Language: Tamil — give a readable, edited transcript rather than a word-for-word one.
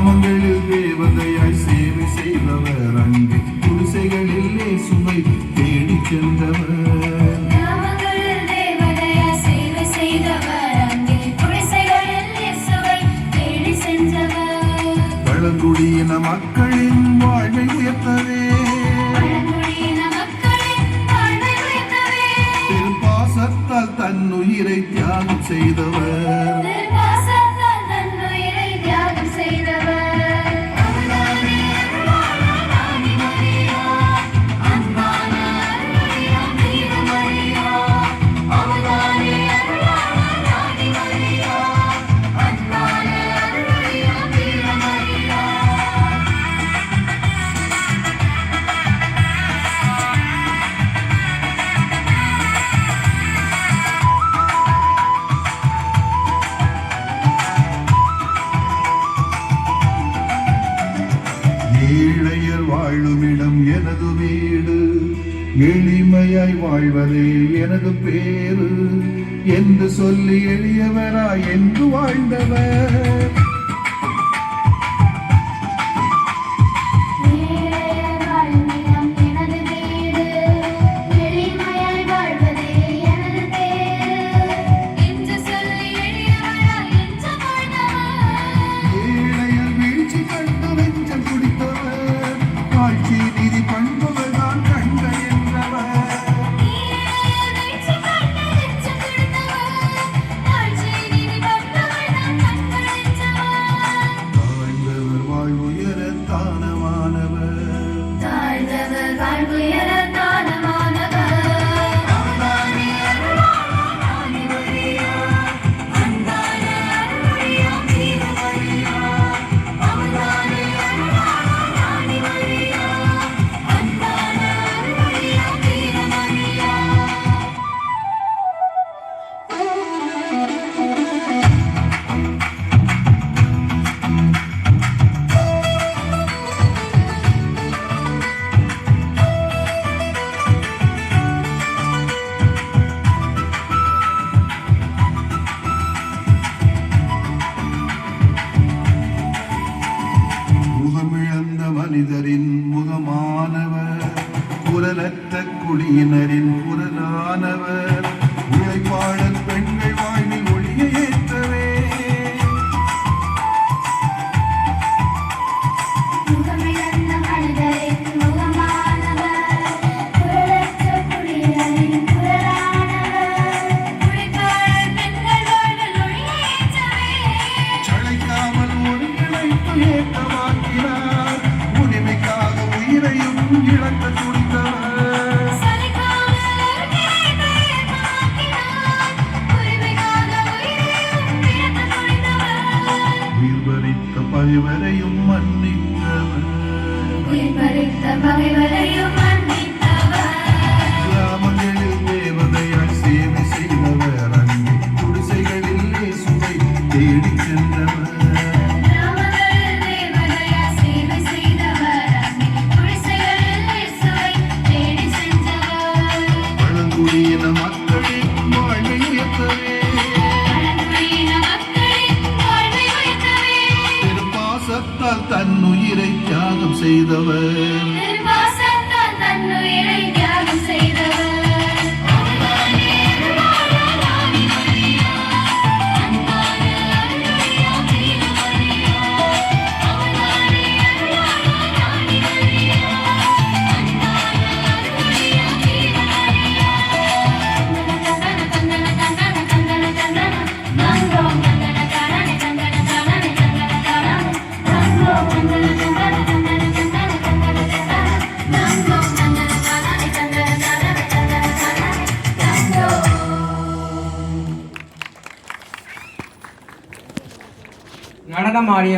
கிராமங்களில் தேவதையாய் சேவை செய்தவர், அங்கே குடிசைகளிலே சுவை தேடி சென்றவர். பழங்குடியின மக்களின் வாழ்வை உயர்த்தவே திருப்பாசத்தால் தன்னுயிரை தியாகம் செய்தவர். ஏழையர் வாழுமிடம் எனது வீடு, எளிமையாய் வாழ்வதே எனது பேரு என்று சொல்லி எளியவராய் என்று வாழ்ந்தவர். மனிதரின் முகமானவர், குரலற்ற குடியினரின் குரலானவர், உழைப்பாளர் பெண்கள் வாழ்வில் ஒளியை ஏற்றவே சளைக்காமல் ஒருங்கிணைத்து ஏற்றமாக்கினார். இழக்க துடித்தவர் உயிர்பறித்த பகைவரையும் மன்னித்தவர். கிராமங்களில் தேவதையாய் சேவை செய்தவர், அங்கே குடிசைகளிலே சுவை தேடி சென்றவர். திருப்பாசத்தால் தன்னுயிரை தியாகம் செய்தவர். நடனமாடிய